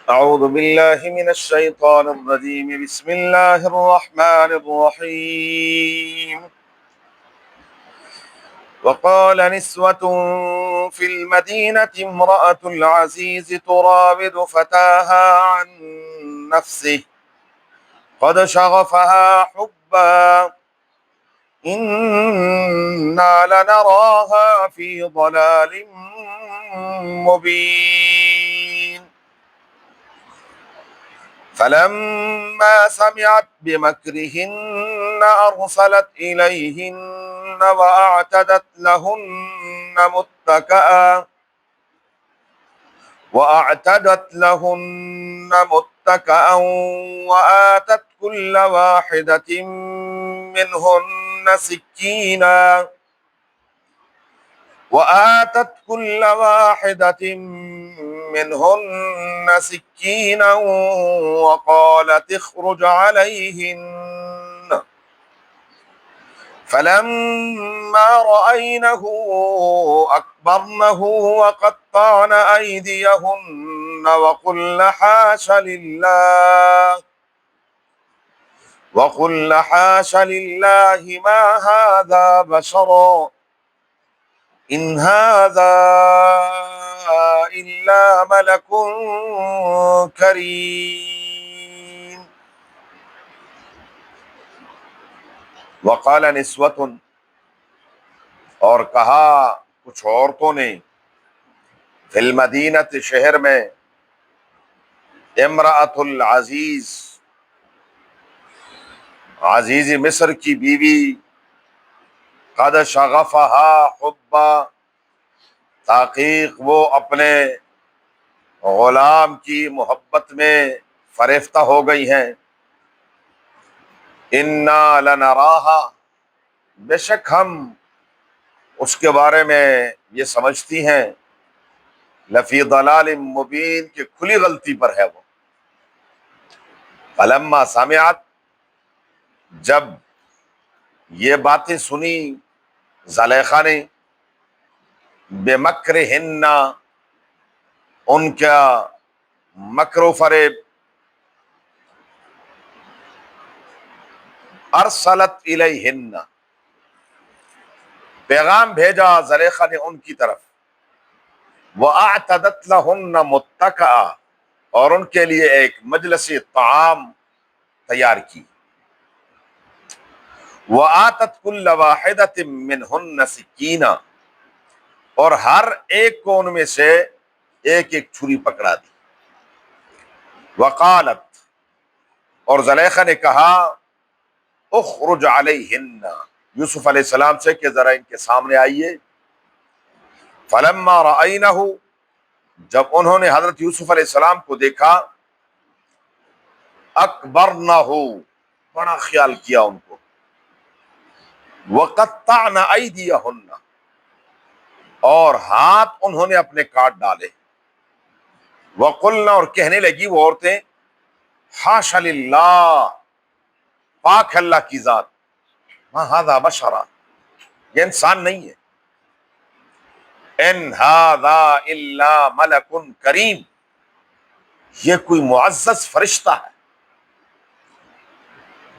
أعوذ بالله من الشيطان الرجيم بسم الله الرحمن الرحيم وقال نسوة في المدينة امرأة العزيز تراود فتاها عن نفسه قد شغفها حبا إنا لنراها في ضلال مبين فلما سمعت بمكرهن أرسلت إليهن وأعتدت لهن متكأ وآتت كل واحدة منهن سكينا وقالت اخرج عليهن فلما رأينه أكبرنه وقطعن أيديهن وقلن حاش لله ما هذا بشرا إن هذا إلا ملك كريم وقال نسوة، اور کہا کچھ عورتوں نے، فی المدینۃ شہر میں، امرأۃ العزیز، عزیز مصر کی بیوی، قد شغفہا حبا، تحقیق وہ اپنے غلام کی محبت میں فریفتہ ہو گئی ہیں، انا لنراہا، بے شک ہم اس کے بارے میں یہ سمجھتی ہیں، لفی ضلال مبین، کہ کھلی غلطی پر ہے وہ۔ فلما سمعت، جب یہ باتیں سنی زلیخا نے، بمکرہن، ان کا مکر و فریب، ارسلت الیہن، پیغام بھیجا زلیخا نے ان کی طرف، وَأَعْتَدَتْ لَهُنَّ مُتَّكَأً، اور ان کے لیے ایک مجلس طعام تیار کی، وَآتَتْ كُلَّ وَاحِدَةٍ مِّنْهُنَّ سِكِّينًا، اور ہر ایک کو ان میں سے ایک ایک چھری پکڑا دی، وقالت، اور زلیخا نے کہا، اخرج علیہن، یوسف علیہ السلام سے کہ ذرا ان کے سامنے آئیے، فلما رأینہ، جب انہوں نے حضرت یوسف علیہ السلام کو دیکھا، اکبرنہ، بڑا خیال کیا ان کو، وقطعن ایدیہن، اور ہاتھ انہوں نے اپنے کاٹ ڈالے، وقلن، اور کہنے لگی وہ عورتیں، حاش للہ، پاک ہے اللہ کی ذات، ما ھذا بشرا، یہ انسان نہیں ہے، ان ھذا الا ملک کریم، یہ کوئی معزز فرشتہ ہے۔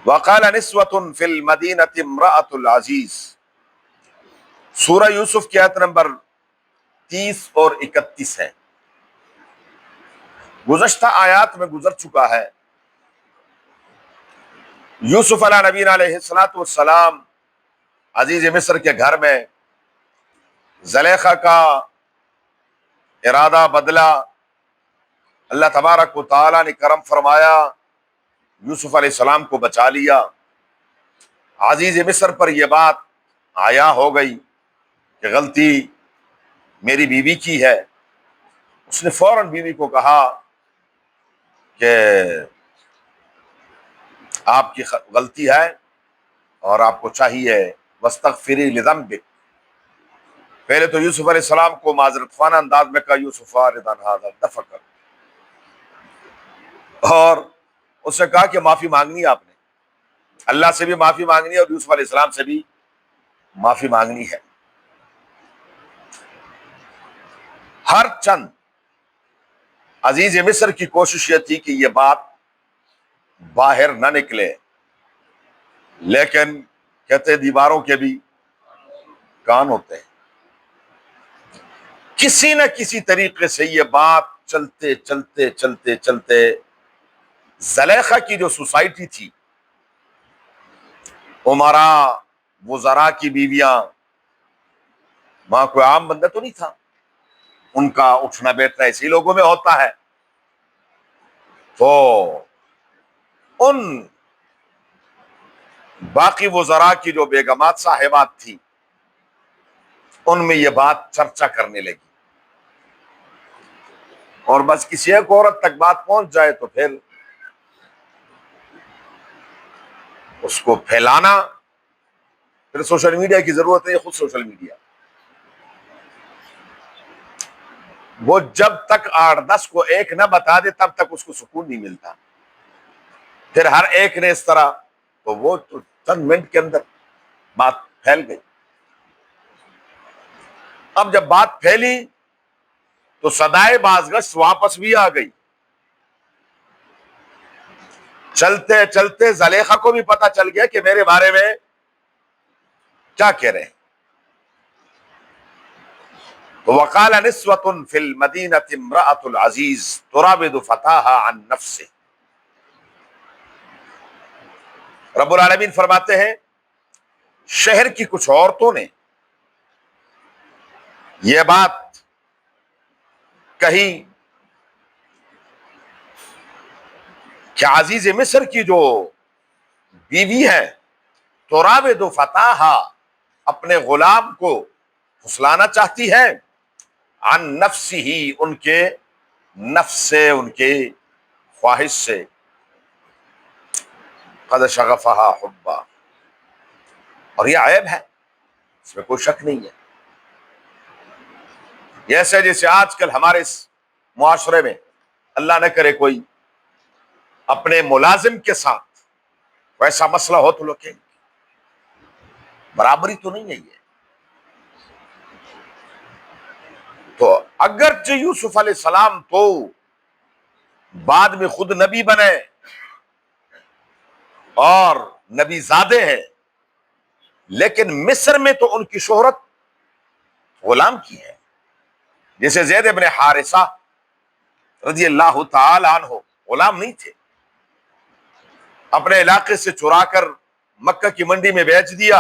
وقال نسوة فی المدینۃ امرأۃ العزیز، سورہ یوسف کی آیت نمبر 30 اور 31 ہے۔ گزشتہ آیات میں گزر چکا ہے، یوسف علیہ نبینا علیہ السلام عزیز مصر کے گھر میں زلیخا کا ارادہ بدلا، اللہ تبارک و تعالیٰ نے کرم فرمایا، یوسف علیہ السلام کو بچا لیا۔ عزیز مصر پر یہ بات آیا ہو گئی کہ غلطی میری بیوی کی ہے، اس نے فوراً بیوی کو کہا کہ آپ کی غلطی ہے اور آپ کو چاہیے واستغفری لذنبک، پہلے تو یوسف علیہ السلام کو معذرت خانہ انداز میں کہا، یوسف آردا ھذا دفق، اور اس سے کہا کہ معافی مانگنی ہے آپ نے، اللہ سے بھی معافی مانگنی ہے اور یوسف علیہ السلام سے بھی معافی مانگنی ہے۔ ہر چند عزیز مصر کی کوشش یہ تھی کہ یہ بات باہر نہ نکلے، لیکن کہتے دیواروں کے بھی کان ہوتے ہیں۔ کسی نہ کسی طریقے سے یہ بات چلتے چلتے چلتے چلتے زلیخا کی جو سوسائٹی تھی، عمراء، وزراء کی بیویاں، وہاں کوئی عام بندہ تو نہیں تھا، ان کا اٹھنا بیٹھنا اسی لوگوں میں ہوتا ہے، تو ان باقی وزراء کی جو بیگمات صاحبات تھی ان میں یہ بات چرچا کرنے لگی، اور بس کسی ایک عورت تک بات پہنچ جائے تو پھر اس کو پھیلانا، پھر سوشل میڈیا کی ضرورت ہے، خود سوشل میڈیا، وہ جب تک 8-10 کو ایک نہ بتا دے تب تک اس کو سکون نہیں ملتا، پھر ہر ایک نے اس طرح، تو وہ تو چند منٹ کے اندر بات پھیل گئی۔ اب جب بات پھیلی تو صدائے بازگشت واپس بھی آ گئی، چلتے چلتے زلیخا کو بھی پتا چل گیا کہ میرے بارے میں کیا کہہ رہے ہیں۔ وقال نسوة في المدينة امرأة العزيز تراود فتاها عن نفسه۔ رب العالمین فرماتے ہیں شہر کی کچھ عورتوں نے یہ بات کہی کہ عزیز مصر کی جو بیوی ہے تراود فتاها، اپنے غلام کو پھسلانا چاہتی ہے، عن نفسه، ان کے نفس سے، ان کے خواہش سے، قد شغفها حبا، اور یہ عیب ہے، اس میں کوئی شک نہیں ہے۔ ایسے جیسے آج کل ہمارے اس معاشرے میں اللہ نہ کرے کوئی اپنے ملازم کے ساتھ ویسا مسئلہ ہو تو لوگ کہیں گے برابری تو نہیں ہے یہ۔ تو اگرچہ یوسف علیہ السلام تو بعد میں خود نبی بنے اور نبی زادے ہیں، لیکن مصر میں تو ان کی شہرت غلام کی ہے۔ جیسے زید بن حارثہ رضی اللہ تعالی عنہ غلام نہیں تھے، اپنے علاقے سے چرا کر مکہ کی منڈی میں بیچ دیا،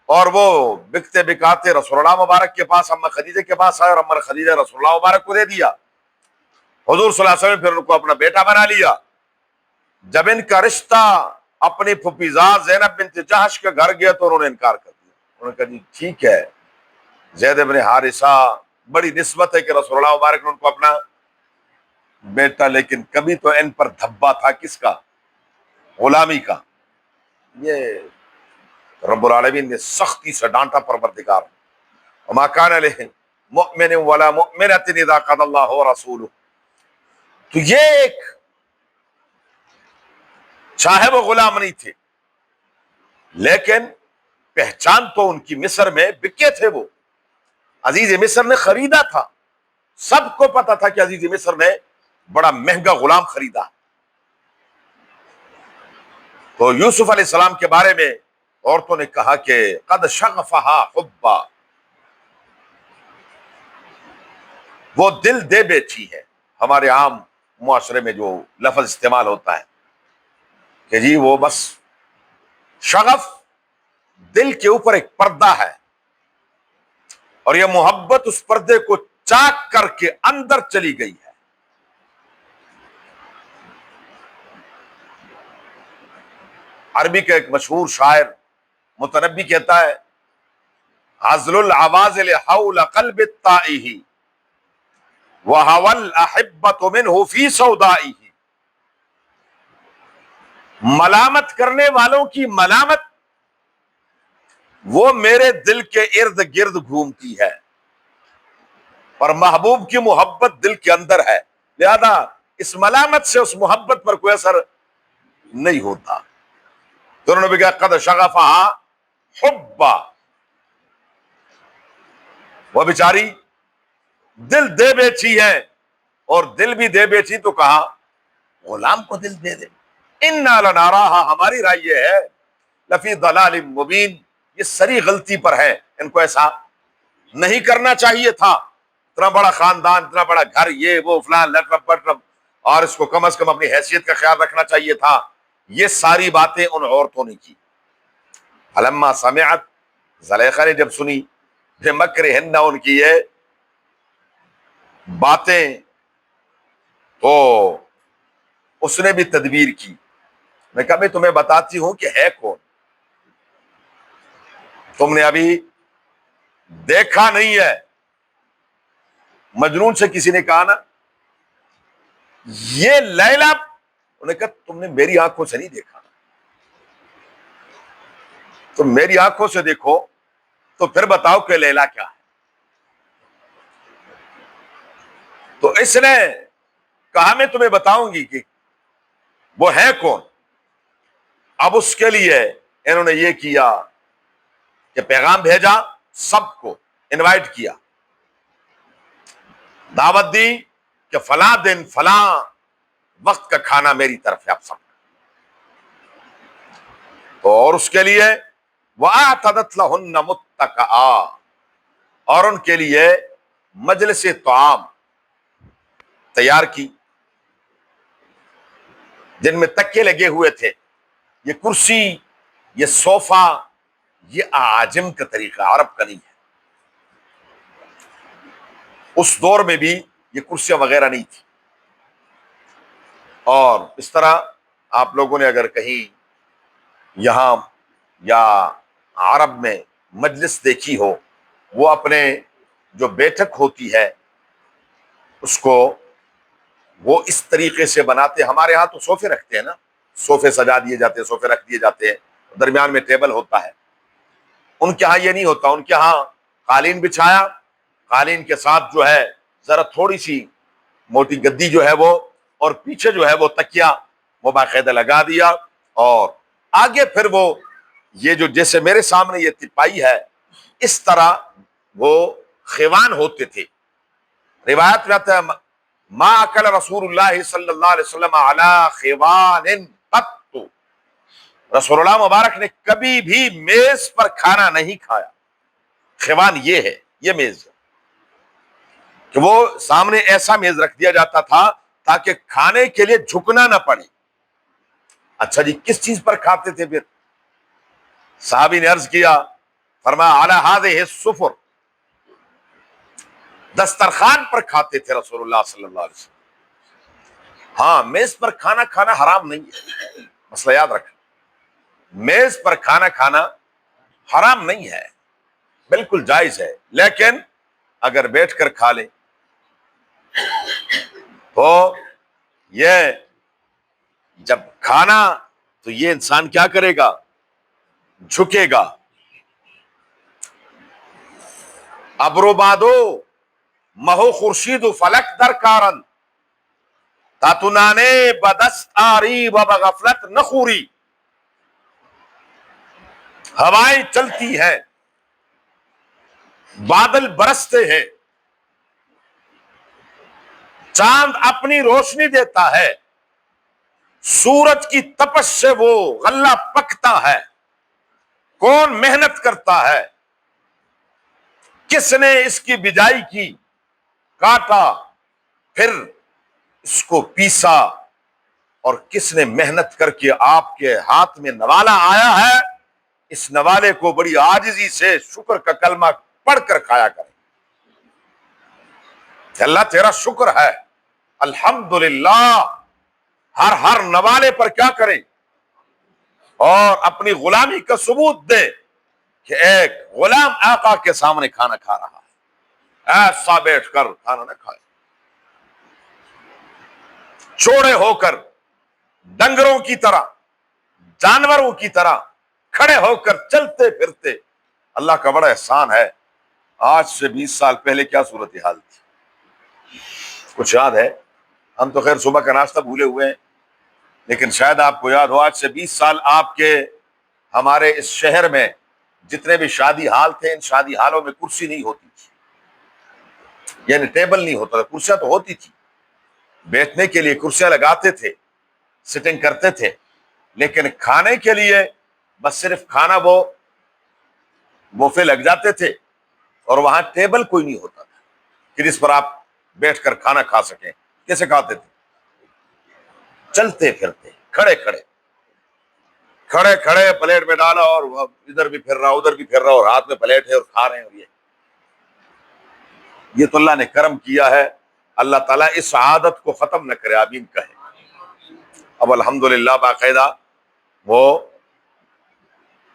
اور وہ بکتے بکاتے رسول اللہ مبارک کے پاس، اما خدیجہ کے پاس آئے، اور اما خدیجہ رسول اللہ مبارک کو دے دیا۔ حضور صلی اللہ علیہ وسلم پھر ان کو اپنا بیٹا بنا لیا۔ جب ان کا رشتہ اپنی پھوپھیزاد زینب بنت جہش کے گھر گیا تو انہوں نے انکار کر دیا، انہوں نے کہا جی ٹھیک ہے، زید بن حارثہ بڑی نسبت ہے کہ رسول اللہ مبارک نے ان کو اپنا بیٹا، لیکن کبھی تو ان پر دھبا تھا کس کا؟ غلامی کا۔ یہ رب العالمین نے سختی سے ڈانٹا پروردگار، وما کان لمؤمن ولا مؤمنۃ اذا قضى اللہ ورسولہ۔ تو یہ ایک، چاہے وہ غلام نہیں تھے لیکن پہچان تو ان کی مصر میں بکے تھے، وہ عزیز مصر نے خریدا تھا، سب کو پتا تھا کہ عزیز مصر نے بڑا مہنگا غلام خریدا۔ تو یوسف علیہ السلام کے بارے میں عورتوں نے کہا کہ قد شغفها حبا، وہ دل دے بیٹھی ہے۔ ہمارے عام معاشرے میں جو لفظ استعمال ہوتا ہے کہ جی وہ بس شغف، دل کے اوپر ایک پردہ ہے، اور یہ محبت اس پردے کو چاک کر کے اندر چلی گئی ہے۔ عربی کا ایک مشہور شاعر متنبی کہتا ہے عزل العوازل حول قلب الطائہ وهوى الأحبة منه في سودائه۔ ملامت کرنے والوں کی ملامت وہ میرے دل کے ارد گرد گھومتی ہے، اور محبوب کی محبت دل کے اندر ہے، لہذا اس ملامت سے اس محبت پر کوئی اثر نہیں ہوتا۔ تو انہوں نے بھی کہا قد شغفها حبا، وہ بیچاری دل دے بیٹھی ہے اور دل بھی دے بیٹھی تو کہا غلام کو دل دے دے. انا لناراہا، ہماری رائے یہ ہے، لفی ضلال مبین، یہ سری غلطی پر ہے، ان کو ایسا نہیں کرنا چاہیے تھا. اتنا بڑا خاندان، اتنا بڑا گھر، یہ وہ فلان لٹرم پٹرم، اور اس کو کم از کم اپنی حیثیت کا خیال رکھنا چاہیے تھا. یہ ساری باتیں ان عورتوں نے کی. فلما سمعت، زلیخا نے جب سنی بمکرہن، ان کی یہ باتیں، تو اس نے بھی تدبیر کی. میں کہا میں تمہیں بتاتی ہوں کہ ہے کون، تم نے ابھی دیکھا نہیں ہے. مجنون سے کسی نے کہا نا یہ لیلا، انہوں نے کہا تم نے میری آنکھوں سے نہیں دیکھا، تم میری آنکھوں سے دیکھو تو پھر بتاؤ کہ لیلا کیا ہے. تو اس نے کہا میں تمہیں بتاؤں گی کہ وہ ہے کون. اب اس کے لیے انہوں نے یہ کیا کہ پیغام بھیجا، سب کو انوائٹ کیا، دعوت دی کہ فلاں دن فلاں وقت کا کھانا میری طرف ہے آپ سب. تو اور اس کے لیے وَأَعْتَدَتْ لَهُنَّ مُتَّكَئًا، اور ان کے لیے مجلس طعام تیار کی، جن میں تکے لگے ہوئے تھے. یہ کرسی، یہ صوفہ، یہ اعاجم کا طریقہ، عرب کا نہیں ہے. اس دور میں بھی یہ کرسیاں وغیرہ نہیں تھی. اور اس طرح آپ لوگوں نے اگر کہیں یہاں یا عرب میں مجلس دیکھی ہو، وہ اپنے جو بیٹھک ہوتی ہے اس کو وہ اس طریقے سے بناتے. ہمارے ہاں تو صوفے رکھتے ہیں نا، صوفے سجا دیے جاتے ہیں، صوفے رکھ دیے جاتے ہیں، درمیان میں ٹیبل ہوتا ہے. ان کے ہاں یہ نہیں ہوتا. ان کے ہاں قالین بچھایا، قالین کے ساتھ جو ہے ذرا تھوڑی سی موٹی گدی جو ہے وہ، اور پیچھے جو ہے وہ تکیا وہ باقاعدہ لگا دیا، اور آگے پھر وہ یہ جو جیسے میرے سامنے یہ تپائی ہے اس طرح وہ خیوان ہوتے تھے. روایت میں آتا ہے ما اکل رسول اللہ صلی اللہ علیہ وسلم علی خیوان قط، رسول اللہ مبارک نے کبھی بھی میز پر کھانا نہیں کھایا. خیوان یہ ہے، یہ میز ہے کہ وہ سامنے ایسا میز رکھ دیا جاتا تھا تاکہ کھانے کے لیے جھکنا نہ پڑے. اچھا جی، کس چیز پر کھاتے تھے پھر؟ صحابی نے عرض کیا، فرمایا علی ہذہ السفر، دسترخوان پر کھاتے تھے رسول اللہ صلی اللہ علیہ وسلم. ہاں، میز پر کھانا کھانا حرام نہیں ہے، مسئلہ یاد رکھیں. میز پر کھانا کھانا حرام نہیں ہے، بالکل جائز ہے. لیکن اگر بیٹھ کر کھا لیں تو یہ جب کھانا تو یہ انسان کیا کرے گا؟ جھکے گا. ابرو بادو مہو خورشید و فلک در کارن تاتونانے بدست آری و بغفلت نخوری. ہوائیں چلتی ہیں، بادل برستے ہیں، چاند اپنی روشنی دیتا ہے، سورج کی تپش سے وہ غلہ پکتا ہے. کون محنت کرتا ہے؟ کس نے اس کی بجائی کی، کاٹا، پھر اس کو پیسا، اور کس نے محنت کر کے آپ کے ہاتھ میں نوالا آیا ہے، اس نوالے کو بڑی عاجزی سے شکر کا کلمہ پڑھ کر کھایا کریں کہ اللہ تیرا شکر ہے، الحمدللہ. ہر نوالے پر کیا کریں، اور اپنی غلامی کا ثبوت دیں کہ ایک غلام آقا کے سامنے کھانا کھا رہا ہے. ایسا بیٹھ کر کھانا نہ کھائے، چوڑے ہو کر، ڈنگروں کی طرح، جانوروں کی طرح کھڑے ہو کر چلتے پھرتے. اللہ کا بڑا احسان ہے. آج سے 20 سال پہلے کیا صورتحال تھی کچھ یاد ہے؟ ہم تو خیر صبح کا ناشتہ بھولے ہوئے ہیں، لیکن شاید آپ کو یاد ہو آج سے 20 سال آپ کے ہمارے اس شہر میں جتنے بھی شادی حال تھے، ان شادی حالوں میں کرسی نہیں ہوتی تھی، یعنی ٹیبل نہیں ہوتا تھا. کرسیاں تو ہوتی تھی بیٹھنے کے لیے کرسیاں لگاتے تھے، سٹنگ کرتے تھے، لیکن کھانے کے لیے بس صرف کھانا وہ بوفے لگ جاتے تھے اور وہاں ٹیبل کوئی نہیں ہوتا تھا کہ جس پر آپ بیٹھ کر کھانا کھا سکیں۔ کیسے کھاتے تھے؟ چلتے پھرتے، کھڑے کھڑے پلیٹ میں ڈالا اور ادھر بھی پھر رہا ادھر بھی پھر رہا اور ہاتھ میں پلیٹ ہے اور کھا رہے ہیں۔ اور یہ تو اللہ نے کرم کیا ہے، اللہ تعالیٰ اس عادت کو ختم نہ کرے، آمین کہیں۔ اب الحمدللہ باقاعدہ وہ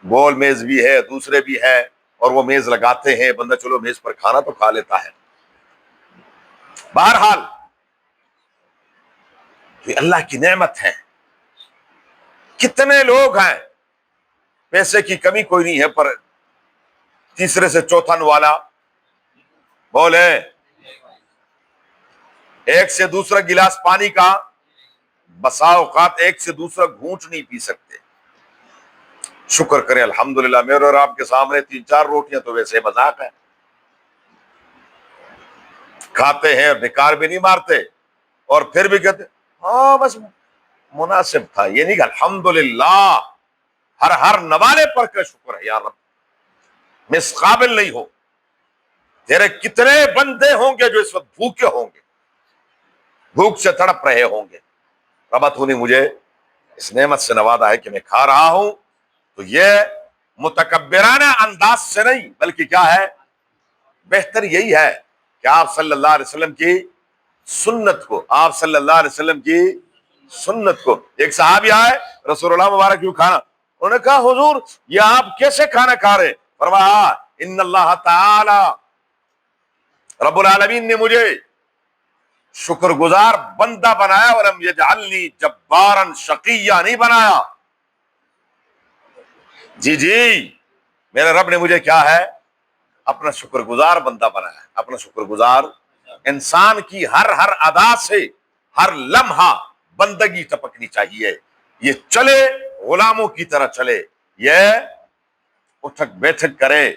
گول میز بھی ہے، دوسرے بھی ہیں، اور وہ میز لگاتے ہیں، بندہ چلو میز پر کھانا تو کھا لیتا ہے۔ بہرحال یہ اللہ کی نعمت ہے۔ کتنے لوگ ہیں، پیسے کی کمی کوئی نہیں ہے، پر تیسرے سے چوتھا والا بولے ایک سے دوسرا گلاس پانی کا بسا اوقات ایک سے دوسرا گھونٹ نہیں پی سکتے۔ شکر کریں الحمدللہ، میرے اور آپ کے سامنے 3-4 روٹیاں تو ویسے مذاق ہے، کھاتے ہیں اور بیکار بھی نہیں مارتے، اور پھر بھی کہتے ہاں بس مناسب تھا۔ یہ نہیں کہ الحمدللہ ہر نوالے پر کا شکر ہے، یا رب میں اس قابل نہیں ہوں۔ تیرے کتنے بندے ہوں گے جو اس وقت بھوکے ہوں گے، بھوک سے تڑپ رہے ہوں گے، رب تو نے مجھے اس نعمت سے نوازا ہے کہ میں کھا رہا ہوں۔ تو یہ متکبرانہ انداز سے نہیں، بلکہ کیا ہے، بہتر یہی ہے کہ آپ صلی اللہ علیہ وسلم کی سنت کو، آپ صلی اللہ علیہ وسلم کی سنت کو، ایک صحابی آئے رسول اللہ مبارک کیوں کھانا، انہوں نے کہا حضور یہ آپ کیسے کھانا کھا رہے؟ فرمایا ان اللہ تعالی رب العالمین نے مجھے شکر گزار بندہ بنایا، ولم یجعلنی جبارا شقیا، نہیں بنایا۔ جی میرے رب نے مجھے کیا ہے، اپنا شکر گزار بندہ بنایا ہے۔ اپنا شکر گزار انسان کی ہر ادا سے ہر لمحہ بندگی ٹپکنی چاہیے، یہ چلے غلاموں کی طرح چلے، یہ اٹھک بیٹھک کرے،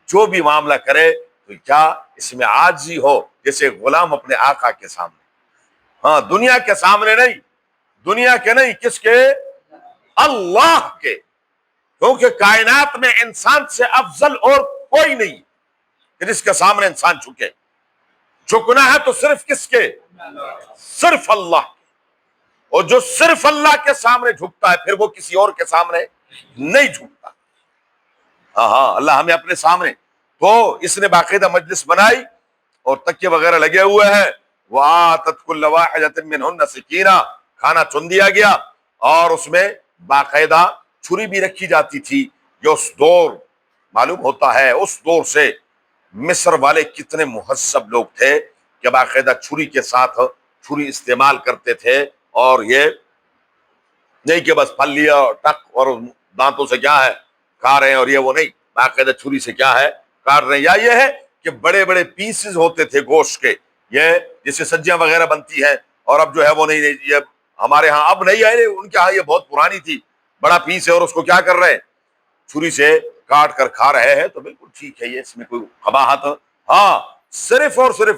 جو بھی معاملہ کرے تو کیا اس میں عاجزی ہو، جیسے غلام اپنے آقا کے سامنے، ہاں دنیا کے سامنے نہیں، دنیا کے نہیں، کس کے؟ اللہ کے، کیونکہ کائنات میں انسان سے افضل اور کوئی نہیں کہ جس کے سامنے انسان جھکے۔ جھکنا ہے تو صرف کس کے؟ صرف اللہ۔ اور جو صرف اللہ کے سامنے جھکتا ہے پھر وہ کسی اور کے سامنے نہیں جھکتا۔ ہاں اللہ ہمیں اپنے سامنے، تو اس نے باقاعدہ مجلس بنائی اور تکیے وغیرہ لگے ہوئے ہیں، وَآتَتْ كُلَّ وَاحِدَةٍ مِّنْهُنَّ سِكِينًا، کھانا چن دیا گیا، اور اس میں باقاعدہ چھری بھی رکھی جاتی تھی، جو اس دور معلوم ہوتا ہے اس دور سے مصر والے کتنے مہذب لوگ تھے کہ باقاعدہ چھری کے ساتھ چھری استعمال کرتے تھے، اور یہ نہیں کہ بس پھل لیا اور ٹک اور دانتوں سے کیا ہے کھا رہے ہیں، اور یہ وہ نہیں، باقاعدہ چھری سے کیا ہے کاٹ رہے ہیں۔ یا یہ ہے کہ بڑے بڑے پیسز ہوتے تھے گوشت کے، یہ جیسے سبزیاں وغیرہ بنتی ہیں، اور اب جو ہے وہ نہیں، یہ ہمارے ہاں اب نہیں ہے، ان کے ہاں یہ بہت پرانی تھی، بڑا پیس ہے اور اس کو کیا کر رہے ہیں، چھری سے کاٹ کر کھا رہے ہیں، تو بالکل ٹھیک ہے، یہ اس میں کوئی قباحت، ہاں صرف اور صرف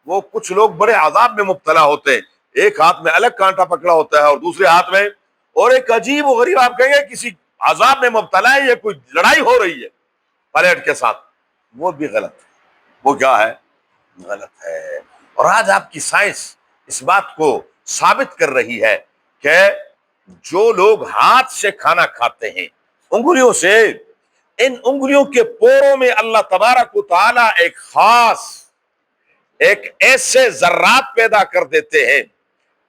وہ کچھ لوگ بڑے عذاب میں مبتلا ہوتے ہیں، ایک ہاتھ میں الگ کانٹا پکڑا ہوتا ہے اور دوسرے ہاتھ میں اور ایک عجیب و غریب، آپ کہیں گے کسی عذاب میں مبتلا ہے، یہ کوئی لڑائی ہو رہی ہے پلیٹ کے ساتھ، وہ بھی غلط ہے، وہ کیا ہے، غلط ہے۔ اور آج آپ کی سائنس اس بات کو ثابت کر رہی ہے کہ جو لوگ ہاتھ سے کھانا کھاتے ہیں انگلیوں سے، ان انگلیوں کے پوروں میں اللہ تبارک و تعالی ایک خاص ایک ایسے ذرات پیدا کر دیتے ہیں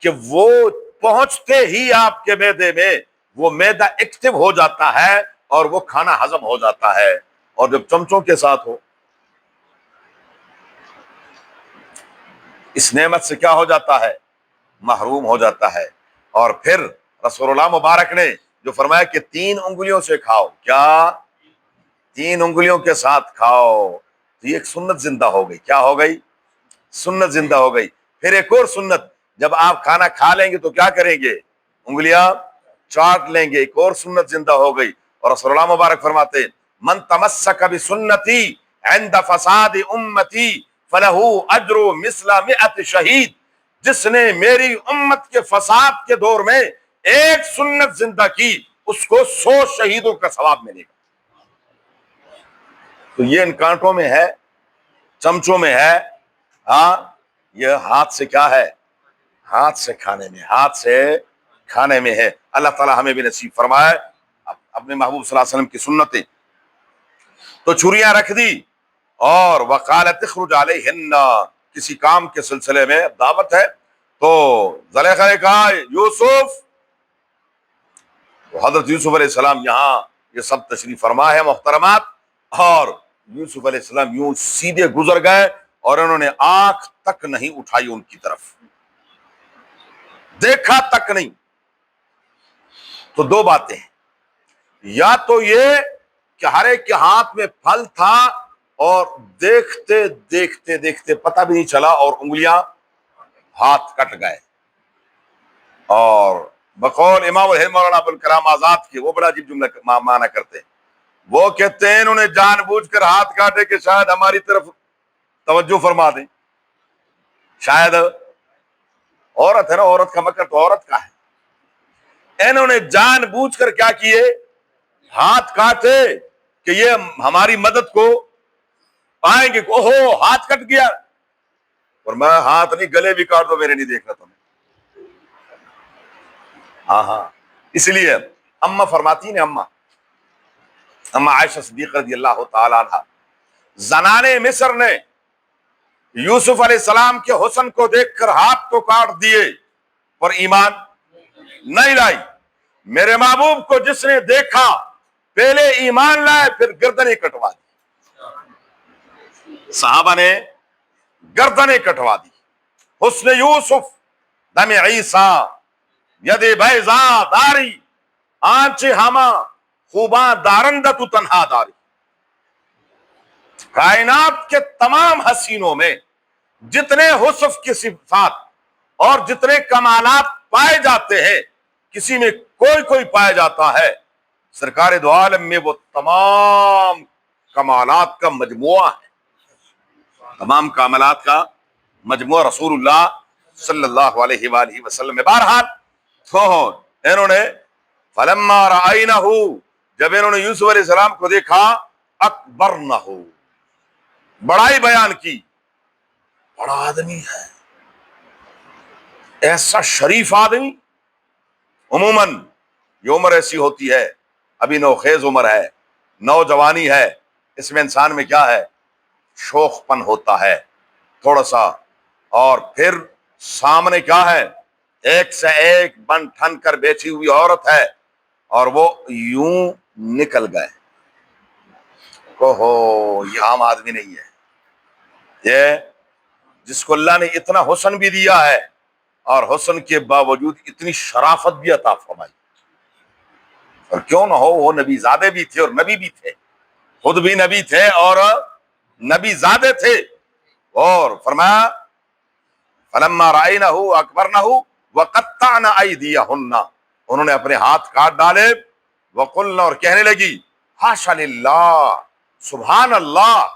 کہ وہ پہنچتے ہی آپ کے معدے میں وہ معدہ ایکٹیو ہو جاتا ہے اور وہ کھانا ہضم ہو جاتا ہے، اور جب چمچوں کے ساتھ ہو اس نعمت سے کیا ہو جاتا ہے، محروم ہو جاتا ہے۔ اور پھر رسول اللہ مبارک نے جو فرمایا کہ 3 انگلیوں سے کھاؤ، کیا 3 انگلیوں کے ساتھ کھاؤ، تو یہ ایک سنت زندہ ہو گئی، کیا ہو گئی، سنت زندہ ہو گئی۔ پھر ایک اور سنت، جب آپ کھانا کھا لیں گے تو کیا کریں گے، انگلیاں چاٹ لیں گے، ایک اور سنت زندہ ہو گئی۔ اور رسول اللہ مبارک فرماتے ہیں من تمسک بسنتی عند فساد امتی فلہ اجر مثل 100 شہید، جس نے میری امت کے فساد کے دور میں ایک سنت زندہ کی اس کو 100 شہیدوں کا ثواب ملے گا۔ تو یہ ان کانٹوں میں ہے، چمچوں میں ہے، ہاں یہ ہاتھ سے کیا ہے؟ ہاتھ سے کھانے میں، ہاتھ سے کھانے میں ہے۔ اللہ تعالی ہمیں بھی نصیب فرمائے اپنے محبوب صلی اللہ علیہ وسلم کی سنتیں۔ تو چھریاں رکھ دی اور وقالت اخرج علیہن، کسی کام کے سلسلے میں دعوت ہے تو زلیخا نے کہا یوسف، تو حضرت یوسف علیہ السلام یہاں یہ سب تشریف فرما ہے محترمات، اور یوسف علیہ السلام یوں سیدھے گزر گئے اور انہوں نے آنکھ تک نہیں اٹھائی ان کی طرف، دیکھا تک نہیں۔ تو دو باتیں ہیں، یا تو یہ کہ ہر ایک کے ہاتھ میں پھل تھا اور دیکھتے دیکھتے دیکھتے پتہ بھی نہیں چلا اور انگلیاں ہاتھ کٹ گئے، اور بقول امام الہند مولانا ابوالکلام آزاد کی وہ بڑا عجیب جملہ مانا کرتے ہیں، وہ کہتے ہیں انہوں نے جان بوجھ کر ہاتھ کاٹے کہ شاید ہماری طرف توجہ فرما دیں، شاید عورت ہے نا، عورت کا مکر تو عورت کا ہے، انہوں نے جان بوجھ کر کیا کیے؟ ہاتھ کاٹے کہ یہ ہماری مدد کو پائیں گے، اوہو ہاتھ کٹ گیا، اور میں ہاتھ نہیں گلے بھی کاٹ دو میرے نہیں دیکھنا تمہیں۔ ہاں اس لیے اماں فرماتی نے، اماں عائشہ صدیقہ رضی اللہ تعالی عنہ، زنان مصر نے یوسف علیہ السلام کے حسن کو دیکھ کر ہاتھ تو کاٹ دیے پر ایمان نہیں لائی، میرے محبوب کو جس نے دیکھا پہلے ایمان لائے پھر گردنیں کٹوا دی، صحابہ نے گردنیں کٹوا دی۔ حسن یوسف دم عیسیٰ ید بیضاء داری، آنچ ہما خوباں دارندہ تو تنہا داری۔ کائنات کے تمام حسینوں میں جتنے حسن کی صفات اور جتنے کمالات پائے جاتے ہیں، کسی میں کوئی پایا جاتا ہے، سرکار دو عالم میں وہ تمام کمالات کا مجموعہ ہے، تمام کمالات کا مجموعہ رسول اللہ صلی اللہ علیہ وآلہ وسلم میں۔ بہرحال تو انہوں نے فلما رأینہ، جب انہوں نے یوسف علیہ السلام کو دیکھا، اکبرنہ، بڑائی بیان کی، بڑا آدمی ہے، ایسا شریف آدمی۔ عموماً یہ عمر ایسی ہوتی ہے، ابھی نوخیز عمر ہے، نوجوانی ہے، اس میں انسان میں کیا ہے؟ شوخ پن ہوتا ہے تھوڑا سا، اور پھر سامنے کیا ہے؟ ایک سے ایک بن ٹھن کر بیٹھی ہوئی عورت ہے، اور وہ یوں نکل گئے کہ یہ عام آدمی نہیں ہے، یہ جس کو اللہ نے اتنا حسن بھی دیا ہے اور حسن کے باوجود اتنی شرافت بھی عطا فرمائی، اور کیوں نہ ہو، وہ نبی زادے بھی تھے اور نبی بھی تھے، خود بھی نبی تھے اور نبی زادے تھے، اور فرمایا فلما رأینہ اکبرنہ وقطعن ایدیہن، انہوں نے اپنے ہاتھ کاٹ ڈالے، وقلن، اور کہنے لگی حاشا للہ، سبحان اللہ،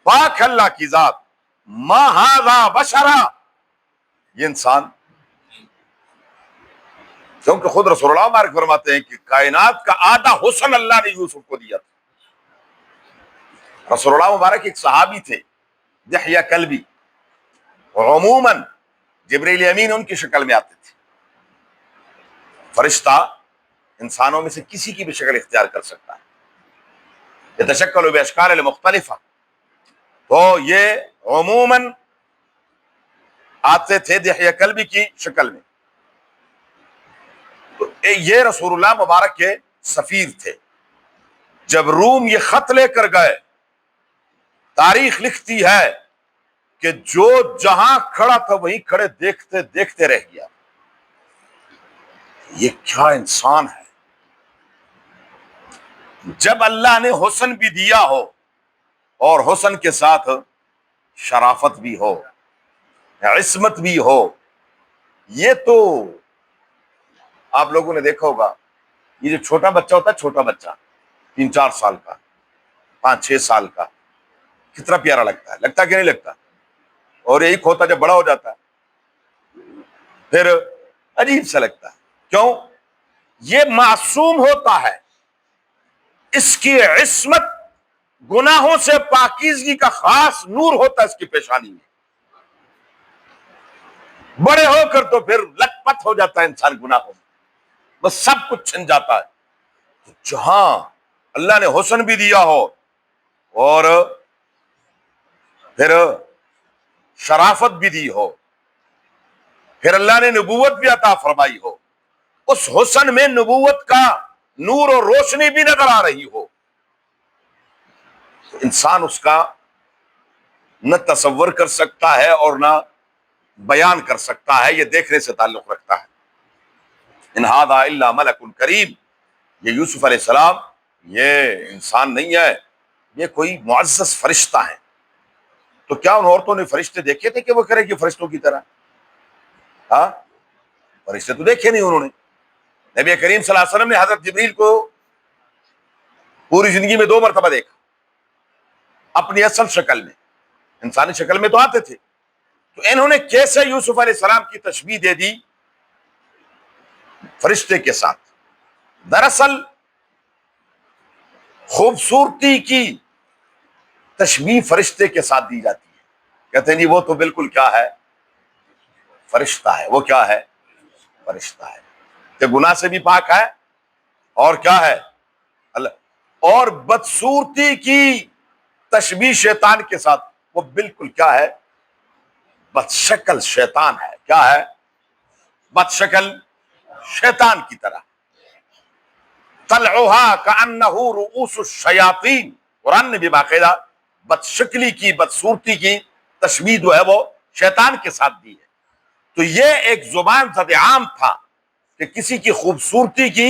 پاک اللہ کی ذات، ما ھذا بشرا، یہ انسان، کیونکہ خود رسول اللہ مبارک فرماتے ہیں کہ کائنات کا آدھا حسن اللہ نے یوسف کو دیا تھا۔ رسول اللہ مبارک ایک صحابی تھے دحیہ کلبی، عموماً جبریل امین ان کی شکل میں آتے تھے، فرشتہ انسانوں میں سے کسی کی بھی شکل اختیار کر سکتا ہے، یتشکل باشکال مختلفہ، تو یہ عموماً آتے تھے دحیہ کلبی کی شکل میں۔ تو یہ رسول اللہ مبارک کے سفیر تھے۔ جب روم یہ خط لے کر گئے، تاریخ لکھتی ہے کہ جو جہاں کھڑا تھا وہیں کھڑے دیکھتے دیکھتے رہ گیا، یہ کیا انسان ہے۔ جب اللہ نے حسن بھی دیا ہو اور حسن کے ساتھ شرافت بھی ہو، عصمت بھی ہو، یہ تو آپ لوگوں نے دیکھا ہوگا، یہ جو چھوٹا بچہ ہوتا ہے، چھوٹا بچہ 3-4 سال کا، 5-6 سال کا، کتنا پیارا لگتا ہے کہ نہیں لگتا؟ اور یہی کھوتا جب بڑا ہو جاتا ہے پھر عجیب سا لگتا ہے. کیوں؟ یہ معصوم ہوتا ہے، اس کی عصمت، گناہوں سے پاکیزگی کا خاص نور ہوتا ہے اس کی پیشانی میں. بڑے ہو کر تو پھر لت پت ہو جاتا ہے انسان گناہوں میں، بس سب کچھ چھن جاتا ہے. جہاں اللہ نے حسن بھی دیا ہو اور پھر شرافت بھی دی ہو، پھر اللہ نے نبوت بھی عطا فرمائی ہو، اس حسن میں نبوت کا نور اور روشنی بھی نظر آ رہی ہو، تو انسان اس کا نہ تصور کر سکتا ہے اور نہ بیان کر سکتا ہے. یہ دیکھنے سے تعلق رکھتا ہے. ان ھذا الا ملک کریم، یہ یوسف علیہ السلام یہ انسان نہیں ہے، یہ کوئی معزز فرشتہ ہے. تو کیا ان عورتوں نے فرشتے دیکھے تھے کہ وہ کرے کہ فرشتوں کی طرح؟ ہاں، فرشتے تو دیکھے نہیں انہوں نے. نبی کریم صلی اللہ علیہ وسلم نے حضرت جبریل کو پوری زندگی میں 2 مرتبہ دیکھا، اپنی اصل شکل میں، انسانی شکل میں تو آتے تھے. تو انہوں نے کیسے یوسف علیہ السلام کی تشبیہ دے دی فرشتے کے ساتھ؟ دراصل خوبصورتی کی تشبیہ فرشتے کے ساتھ دی جاتی ہے. کہتے ہیں جی وہ تو بالکل کیا ہے، فرشتہ ہے. وہ کیا ہے؟ فرشتہ ہے، کہ گناہ سے بھی پاک ہے اور کیا ہے، اللہ. اور بدصورتی کی تشبیہ شیطان کے ساتھ، وہ بالکل کیا ہے، بدشکل شیطان ہے. کیا ہے؟ بدشکل شیطان کی طرح. طلعها كأنه رؤوس الشیاطین، قرآن نے بھی باقاعدہ بدشکلی کی، بدصورتی کی تشبیہ جو ہے وہ شیطان کے ساتھ دی ہے. تو یہ ایک زبان زد عام تھا کہ کسی کی خوبصورتی کی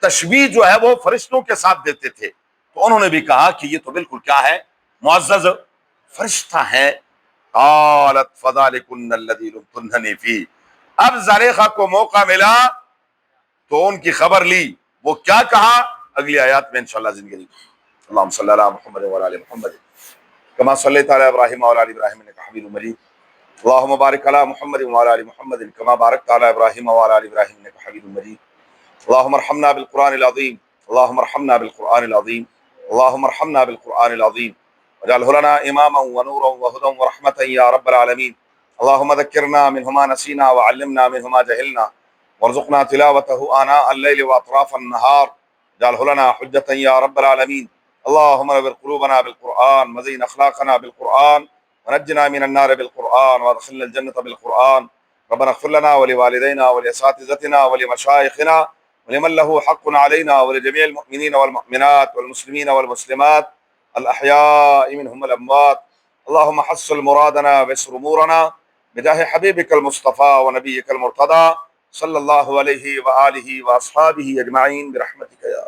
تشبیہ جو ہے وہ فرشتوں کے ساتھ دیتے تھے. تو انہوں نے بھی کہا کہ یہ تو بالکل کیا ہے، معزز فرشتہ ہے. قالت فذلکن الذی لمتننی فیہ، اب زلیخا کو موقع ملا تو ان کی خبر لی. وہ کیا کہا اگلی آیات میں انشاءاللہ زندگی. اللہم صلی علی محمد وعلی آل محمد کما صلیت علی ابراہیم وعلی آل ابراہیم انک حمید مجید. اللہم بارک علی محمد وعلی آل محمد کما بارکت علی ابراہیم وعلی آل ابراہیم انک حمید مجید. اللہم ارحمنا بالقرآن العظیم، اللہم ارحمنا بالقرآن العظیم، اللہم ارحمنا بالقرآن العظیم واجعلہ لنا اماما ونورا وہدی ورحمتا یا رب العالمین. اللہم ذکرنا منہ ما نسینا وعلمنا منہ ما جہلنا وارزقنا تلاوته آناء الليل واطراف النهار واجعله لنا حجة يا رب العالمين. اللهم نور قلوبنا بالقرآن وزين اخلاقنا بالقرآن ونجنا من النار بالقرآن وادخلنا الجنة بالقرآن. ربنا اغفر لنا ولوالدينا ولأساتذتنا ولمشايخنا ولمن له حق علينا ولجميع المؤمنين والمؤمنات والمسلمين والمسلمات الأحياء منهم والأموات. اللهم حصل مرادنا ويسر أمورنا بجاه حبيبك المصطفى ونبيك المرتضى صلی اللہ علیہ وآلہ وأصحابہ اجمعین برحمتک یا